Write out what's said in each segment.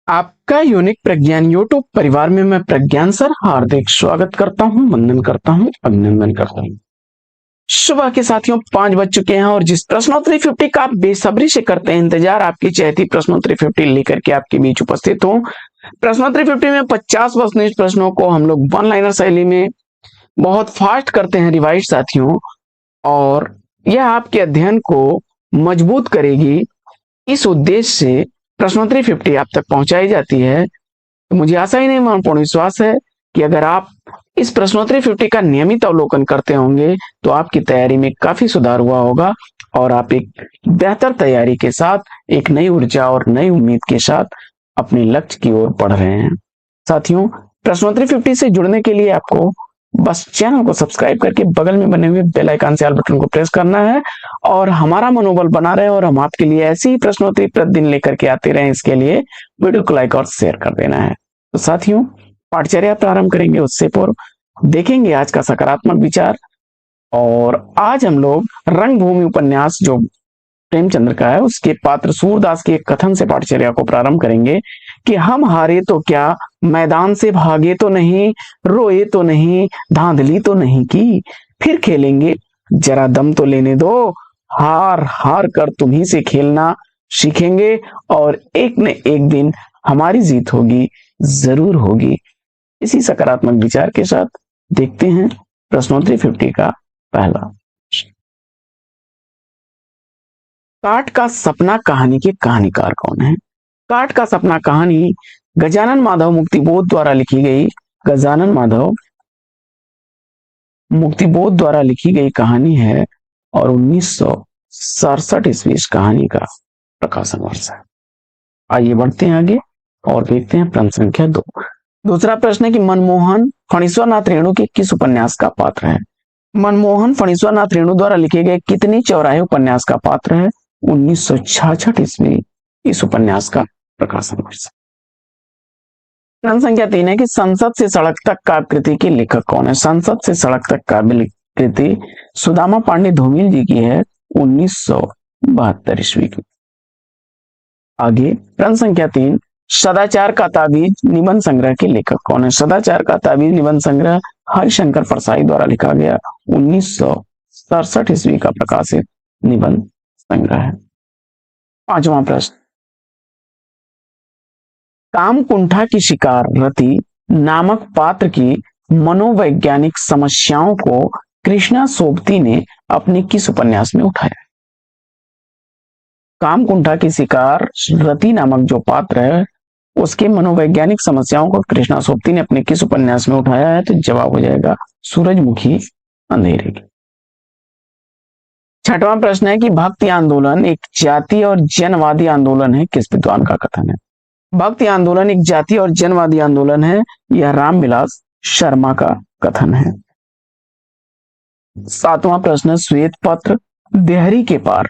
आपका यूनिक प्रज्ञान यूट्यूब परिवार में मैं प्रज्ञान सर हार्दिक स्वागत करता हूं, वंदन करता हूं, अभिनंदन करता हूं। सुबह के साथियों 5 बज चुके हैं और जिस प्रश्नोत्तरी 50 का आप बेसब्री से करते हैं इंतजार, आपकी चहती प्रश्नोत्तरी 50 लेकर के आपके बीच उपस्थित हूं। प्रश्नोत्तरी 50 में 50 प्रश्नों को हम लोग वन लाइनर शैली में बहुत फास्ट करते हैं रिवाइज साथियों, और यह आपके अध्ययन को मजबूत करेगी। इस उद्देश्य से प्रश्नोत्तरी 50 आप तक पहुंचाई जाती है। तो मुझे आशा ही नहीं, मन पूर्ण विश्वास है कि अगर आप इस प्रश्नोत्तरी 50 का नियमित अवलोकन करते होंगे तो आपकी तैयारी में काफी सुधार हुआ होगा और आप एक बेहतर तैयारी के साथ, एक नई ऊर्जा और नई उम्मीद के साथ अपने लक्ष्य की ओर बढ़ रहे हैं। साथियों, प्रश्नोत्तरी 50 से जुड़ने के लिए आपको बस चैनल को सब्सक्राइब करके बगल में बने हुए बेल आइकन से ऑल बटन को प्रेस करना है और हमारा मनोबल बना रहे और हम आपके लिए ऐसी ही प्रश्नोत्तरी प्रतिदिन लेकर के आते रहे, इसके लिए वीडियो को लाइक और शेयर कर देना है। तो साथियों, पाठचर्या प्रारंभ करेंगे उससे पूर्व देखेंगे आज का सकारात्मक विचार। और आज हम लोग रंगभूमि उपन्यास जो प्रेमचंद्र का है उसके पात्र सूरदास के एक कथन से पाठचर्या को प्रारंभ करेंगे कि हम हारे तो क्या, मैदान से भागे तो नहीं, रोए तो नहीं, धांधली तो नहीं की, फिर खेलेंगे, जरा दम तो लेने दो, हार हार कर तुम्ही से खेलना सीखेंगे और एक न एक दिन हमारी जीत होगी, जरूर होगी। इसी सकारात्मक विचार के साथ देखते हैं प्रश्नोत्तरी 50 का पहला। काट का सपना कहानी के कहानीकार कौन है? काट का सपना कहानी गजानन माधव मुक्तिबोध द्वारा लिखी गई, गजानन माधव मुक्तिबोध द्वारा लिखी गई कहानी है और 1967 ईस्वी इस कहानी का प्रकाशन वर्ष है। आइए बढ़ते हैं आगे और देखते हैं प्रश्न संख्या 2। दूसरा प्रश्न है कि मनमोहन फणीश्वरनाथ रेणु के किस उपन्यास का पात्र है? मनमोहन फणीश्वरनाथ रेणु द्वारा लिखे गए कितनी चौराहे उपन्यास का पात्र है? 1966 ईस्वी इस उपन्यास का प्रकाशन वर्ष। प्रश्न संख्या 3 है कि संसद से सड़क तक काव्य कृति के लेखक कौन है? संसद से सड़क तक काव्य कृति सुदामा पांडे धूमिल जी की है, 1972 ईस्वी की। आगे प्रश्न संख्या 3, सदाचार का ताबीज निबंध संग्रह के लेखक कौन है? सदाचार का ताबीज निबंध संग्रह हरिशंकर परसाई द्वारा लिखा गया, 1967 ईस्वी का प्रकाशित निबंध संग्रह है। पांचवा प्रश्न, कामकुंठा की शिकार रति नामक पात्र की मनोवैज्ञानिक समस्याओं को कृष्णा सोबती ने अपने किस उपन्यास में उठाया? कामकुंठा की शिकार रति नामक जो पात्र है उसके मनोवैज्ञानिक समस्याओं को कृष्णा सोबती ने अपने किस उपन्यास में उठाया है? तो जवाब हो जाएगा सूरजमुखी अंधेरे की। छठवां प्रश्न है कि भक्ति आंदोलन एक जाति और जनवादी आंदोलन है, किस विद्वान का कथन है? भक्ति आंदोलन एक जाति और जनवादी आंदोलन है, यह रामविलास शर्मा का कथन है। सातवां प्रश्न, श्वेत पत्र देहरी के पार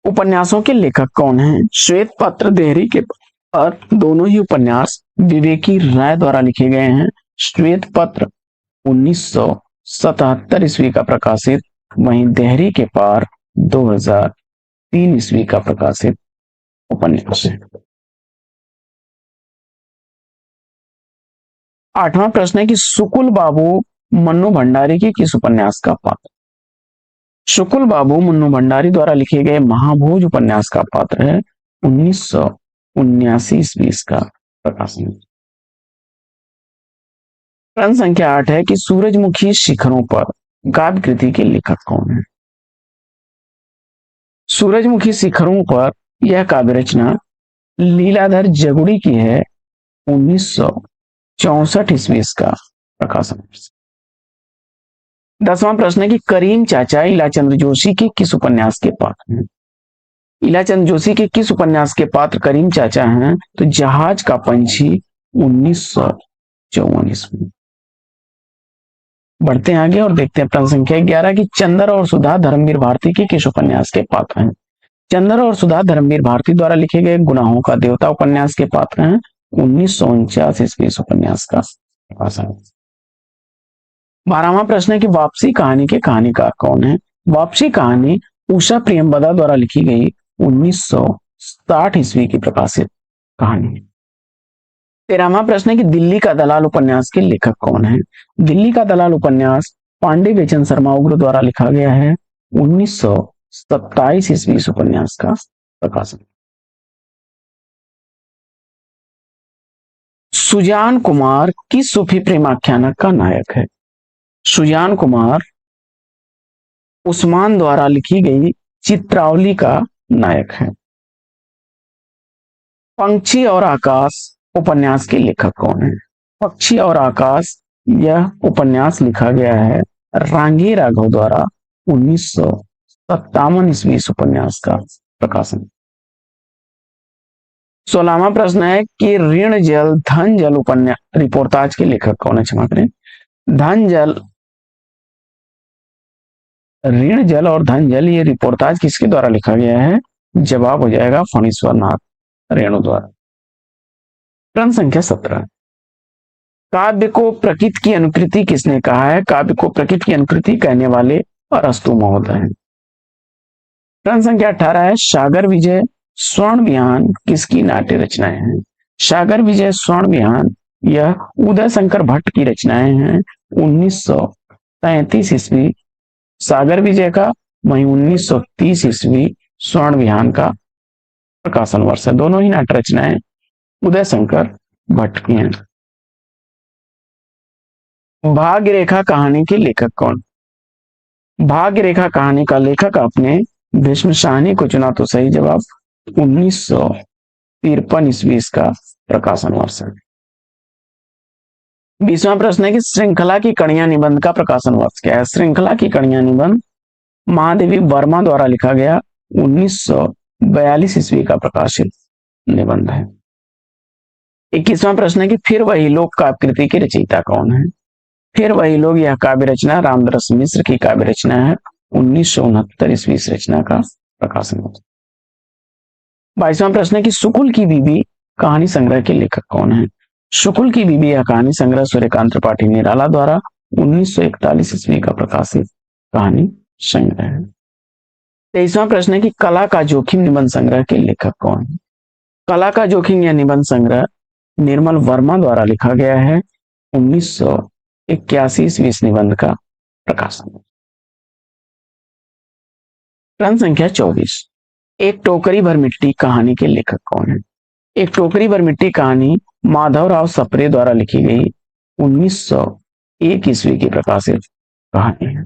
उपन्यासों के लेखक कौन है? श्वेत पत्र देहरी के पार दोनों ही उपन्यास विवेकी राय द्वारा लिखे गए हैं। श्वेत पत्र 1977 ईस्वी का प्रकाशित, वहीं देहरी के पार 2003 ईस्वी का प्रकाशित उपन्यास है। आठवां प्रश्न है कि शुकुल बाबू मन्नू भंडारी के किस उपन्यास का पात्र? शुकुल बाबू मन्नू भंडारी द्वारा लिखे गए महाभोज उपन्यास का पात्र है, 1979 ईस्वी का प्रकाशन। प्रश्न संख्या 8 है कि सूरजमुखी शिखरों पर काव्य कृति के लेखक कौन है? सूरजमुखी शिखरों पर यह काव्य रचना लीलाधर जगुड़ी की है, 1964 ईस्वी का प्रकाशन। 10वां प्रश्न है कि करीम चाचा इलाचंद्र जोशी के किस उपन्यास के पात्र हैं? इलाचंद्र जोशी के किस उपन्यास के पात्र करीम चाचा हैं? तो जहाज का पंछी, 1954 ईस्वी। बढ़ते हैं आगे और देखते हैं प्रश्न संख्या 11 की चंद्र और सुधा धर्मवीर भारती के किस उपन्यास के पात्र हैं? चंद्र और सुधा धर्मवीर भारती द्वारा लिखे गए गुनाहों का देवता उपन्यास के पात्र हैं, 1949 ईस्वी उपन्यास का प्रकाशन। 12वां प्रश्न है कि वापसी कहानी के कहानीकार कौन है? वापसी कहानी उषा प्रियंवदा द्वारा लिखी गई, 1960 ईस्वी की प्रकाशित कहानी। 13वां प्रश्न है कि दिल्ली का दलाल उपन्यास के लेखक कौन है? दिल्ली का दलाल उपन्यास पांडे बेचन शर्मा उग्र द्वारा लिखा गया है। 1927 ईस्वी इस उपन्यास का प्रकाशन। सुजान कुमार किस सूफी प्रेमाख्यानक का नायक है? सुजान कुमार उस्मान द्वारा लिखी गई चित्रावली का नायक है। पंछी और आकाश उपन्यास के लेखक कौन है? पक्षी और आकाश यह उपन्यास लिखा गया है रांगी राघव द्वारा। 1957 ईस्वी इस उपन्यास का प्रकाशन। 16वां प्रश्न है कि ऋण जल धन जल उपन्यास रिपोर्टाज के लेखक कौन है? क्षमा करें, धन जल, ऋण जल और धन जल ये रिपोर्टाज किसके द्वारा लिखा गया है? जवाब हो जाएगा फणीश्वर नाथ रेणु द्वारा। प्रश्न संख्या 17, काव्य को प्रकृति की अनुकृति किसने कहा है? काव्य को प्रकृति की अनुकृति कहने वाले अरस्तु महोदय हैं। प्रश्न संख्या 18 है सागर विजय स्वर्ण विहान किसकी नाट्य रचनाएं हैं? सागर विजय स्वर्ण विहान यह उदय शंकर भट्ट की रचनाएं हैं। 1933 ईस्वी सागर विजय का, वहीं 1930 ईस्वी स्वर्ण विहान का प्रकाशन वर्ष है। दोनों ही नाट्य रचनाएं उदय शंकर भट्ट की हैं। भाग्य रेखा कहानी के लेखक कौन? भाग्य रेखा कहानी का लेखक आपने भीष्म साहनी को चुना, तो सही जवाब 1953 ईस्वी इसका प्रकाशन वर्ष है। 20वां प्रश्न है कि श्रृंखला की कड़ियां निबंध का प्रकाशन वर्ष क्या है? श्रृंखला की कड़ियां निबंध महादेवी वर्मा द्वारा लिखा गया 1942 ईस्वी का प्रकाशित निबंध है। 21वां प्रश्न है कि फिर वही लोग काव्य कृति के रचयिता कौन है? फिर वही लोग यह काव्य रचना रामदास मिश्र की काव्य रचना है। 1969 ईस्वी इस रचना का प्रकाशन हुआ। 22वां प्रश्न है कि सुकुल की बीबी कहानी संग्रह के लेखक कौन है? सुकुल की बीबी यह कहानी संग्रह सूर्यकांत त्रिपाठी निराला द्वारा 1941 ईस्वी का प्रकाशित कहानी संग्रह है। 23वां प्रश्न है कि कला का जोखिम निबंध संग्रह के लेखक कौन है? कला का जोखिम यह निबंध संग्रह निर्मल वर्मा द्वारा लिखा गया है। 1981 ईस्वी इस निबंध का प्रकाशन। प्रश्न संख्या 24, एक टोकरी भर मिट्टी कहानी के लेखक कौन है? एक टोकरी भर मिट्टी कहानी माधवराव सप्रे द्वारा लिखी गई 1901 ईस्वी की प्रकाशित कहानी है।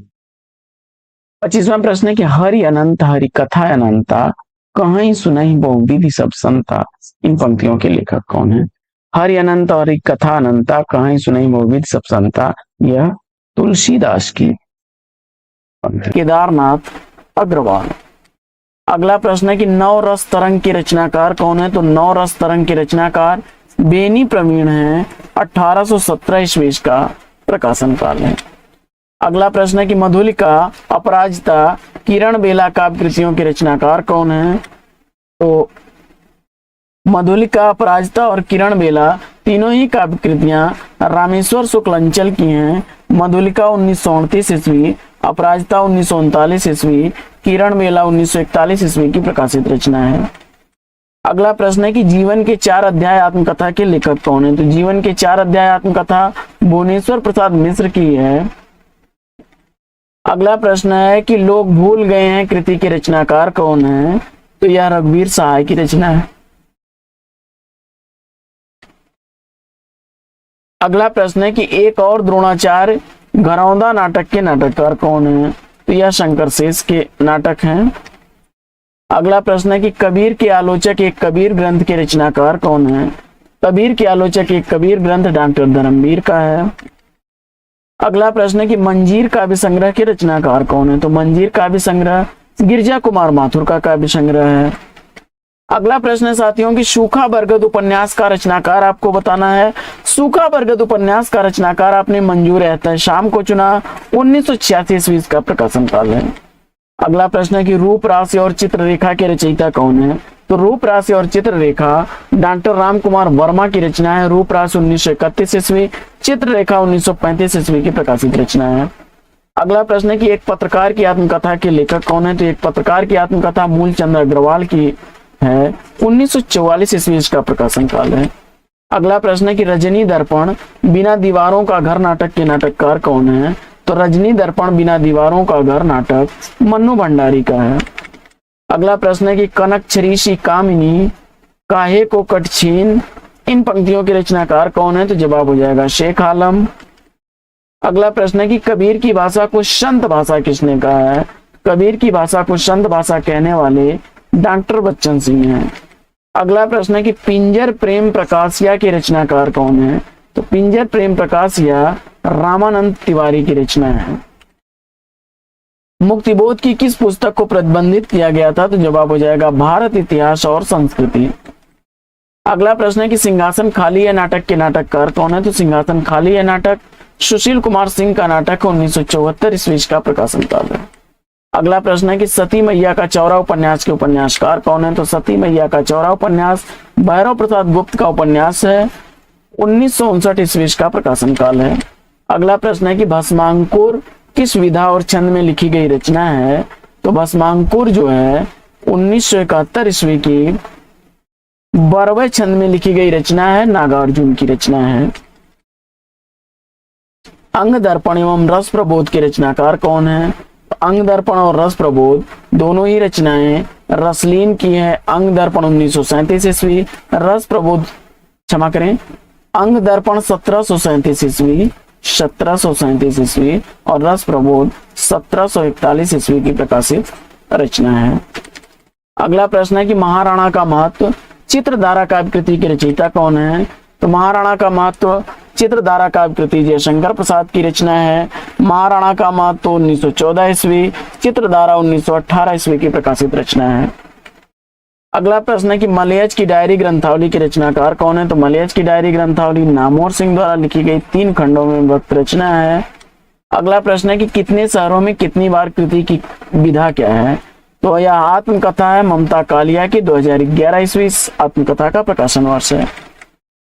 25वां प्रश्न है कि हरि अनंत हरि कथा अनंता कहीं सुनहि बहुविधि सब संता, इन पंक्तियों के लेखक कौन है? हरि अनंत और कथा अनंता कहीं सुनहि बहुविधि सब संता यह तुलसीदास की। केदारनाथ अग्रवाल। अगला प्रश्न है कि नौ रस तरंग के रचनाकार कौन है? तो नौ रस तरंग के रचनाकार बेनी प्रवीण है। 1817 ईस्वी का प्रकाशन काल है। अगला प्रश्न है कि मधुलिका अपराजिता किरण बेला काव्य कृतियों के रचनाकार कौन है? तो मधुलिका अपराजिता और किरण बेला तीनों ही काव्य कृतियां रामेश्वर शुक्ल अंचल की हैं। मधुलिका 1929 ईस्वी, अपराजिता 1939 ईस्वी, किरण बेला 1941 ईस्वी की प्रकाशित रचना है। अगला प्रश्न है कि जीवन के 4 अध्याय आत्मकथा के लेखक कौन है? तो जीवन के 4 अध्याय आत्मकथा भुवनेश्वर प्रसाद मिश्र की है। अगला प्रश्न है कि लोग भूल गए हैं कृति के रचनाकार कौन है? तो यह रघुवीर सहाय की रचना है। अगला प्रश्न है कि एक और द्रोणाचार्य घरौंदा नाटक के नाटककार कौन है? तो यह शंकर शेष के नाटक हैं। अगला प्रश्न है कि कबीर के आलोचक एक कबीर ग्रंथ के रचनाकार कौन है? कबीर के आलोचक एक कबीर ग्रंथ डॉक्टर धर्मवीर का है। अगला प्रश्न है कि मंजीर काव्य संग्रह के रचनाकार कौन है? तो मंजीर काव्य संग्रह गिरजा कुमार माथुर का काव्य संग्रह है। अगला प्रश्न है साथियों कि सूखा बरगद उपन्यास का रचनाकार आपको बताना है। सूखा बरगद उपन्यास का रचनाकार आपने मंजूर एहतशाम को चुना। 1986 ईस्वी का प्रकाशन काल है। अगला प्रश्न है कि रूप राशि और चित्ररेखा के रचयिता कौन है? तो रूप राशि और चित्ररेखा डॉक्टर राम कुमार वर्मा की रचना है। रूप राशि 1931 ईस्वी, चित्ररेखा 1935 ईस्वी की प्रकाशित रचना है। अगला प्रश्न है कि एक पत्रकार की आत्मकथा के लेखक कौन है? तो एक पत्रकार की आत्मकथा मूलचंद अग्रवाल की है 1944 ईस्वी इसका प्रकाशन काल है। अगला प्रश्न है कि रजनी दर्पण बिना दीवारों का घर नाटक के नाटककार कौन है? तो रजनी दर्पण बिना दीवारों का घर नाटक मन्नू भंडारी का है। अगला प्रश्न है कि कनक छरीसी कामिनी काहे को कटछीन, इन पंक्तियों के रचनाकार कौन है? तो जवाब हो जाएगा शेख आलम। अगला प्रश्न है कि कबीर की भाषा को संत भाषा किसने कहा है? कबीर की भाषा को संत भाषा कहने वाले डॉक्टर बच्चन सिंह हैं। अगला प्रश्न है कि पिंजर प्रेम प्रकाशिया के रचनाकार कौन है? तो पिंजर प्रेम प्रकाशिया रामानंद तिवारी की रचना है। मुक्तिबोध की किस पुस्तक को प्रतिबंधित किया गया था? तो जवाब हो जाएगा भारत इतिहास और संस्कृति। अगला प्रश्न है कि सिंहासन खाली है नाटक के नाटककार कौन है? तो सिंहासन खाली है नाटक सुशील कुमार सिंह का नाटक 1974 ईस्वी का प्रकाशन काल है। अगला प्रश्न है कि सती मैया का चौरा उपन्यास के उपन्यासकार कौन है? तो सती मैया का चौरा उपन्यास भैरव प्रसाद गुप्त का उपन्यास है 1959 ईस्वी का प्रकाशन काल है। अगला प्रश्न है कि भस्मांकुर किस विधा और छंद में लिखी गई रचना है? तो भस्मांकुर जो है 1971 ईस्वी की बरवे छंद में लिखी गई रचना है, नागार्जुन की रचना है। अंग दर्पण एवं रस प्रबोध के रचनाकार कौन है? अंग दर्पण और रस प्रबोध दोनों ही रचनाएं रसलीन की है। अंग दर्पण 1937 ईस्वी, रस प्रबोध क्षमा करें अंग दर्पण 1737 ईस्वी 1737 ईस्वी और रस प्रबोध 1741 ईस्वी की प्रकाशित रचना है। अगला प्रश्न है कि महाराणा का महत्व चित्रधारा काव्य कृति के रचयिता कौन है? तो महाराणा का महत्व चित्रधारा काव्य कृति जयशंकर प्रसाद की रचना है। महाराणा का महत्व 1914 ईस्वी, चित्रधारा 1918 ईस्वी की प्रकाशित रचना है। अगला प्रश्न है कि मलयज की डायरी ग्रंथावली के रचनाकार कौन है? तो मलयज की डायरी ग्रंथावली नामोर सिंह द्वारा लिखी गई 3 खंडों में विभक्त रचना है। अगला प्रश्न है कि कितने शहरों में कितनी बार कृति की विधा क्या है? तो यह आत्मकथा है ममता कालिया की 2011 ईस्वी आत्मकथा का प्रकाशन वर्ष है।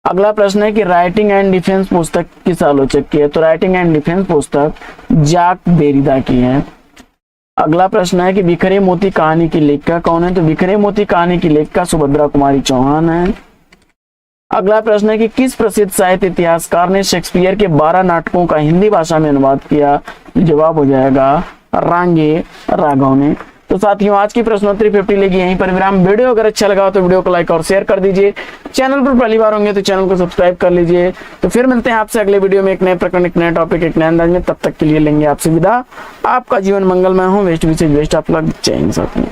अगला प्रश्न है कि राइटिंग एंड डिफेंस पुस्तक किस आलोचक की है? तो राइटिंग एंड डिफेंस पुस्तक जैक देरिडा की है। अगला प्रश्न है कि बिखरे मोती कहानी की लेखिका कौन है? तो बिखरे मोती कहानी की लेखिका सुभद्रा कुमारी चौहान है। अगला प्रश्न है कि किस प्रसिद्ध साहित्य इतिहासकार ने शेक्सपियर के 12 नाटकों का हिंदी भाषा में अनुवाद किया? जवाब हो जाएगा रांगे राघव ने। तो साथियों आज की प्रश्नोत्तरी 50 लेगी यहीं पर विराम। वीडियो अगर अच्छा लगा तो वीडियो को लाइक और शेयर कर दीजिए। चैनल पर पहली बार होंगे तो चैनल को सब्सक्राइब कर लीजिए। तो फिर मिलते हैं आपसे अगले वीडियो में एक नए प्रकरण, एक नए टॉपिक, एक नए अंदाज में। तब तक के लिए लेंगे आपसे विदा। आपका जीवन मंगलमय हो। वेस्ट विशेष बेस्ट आप लग जय हिंद साथियों।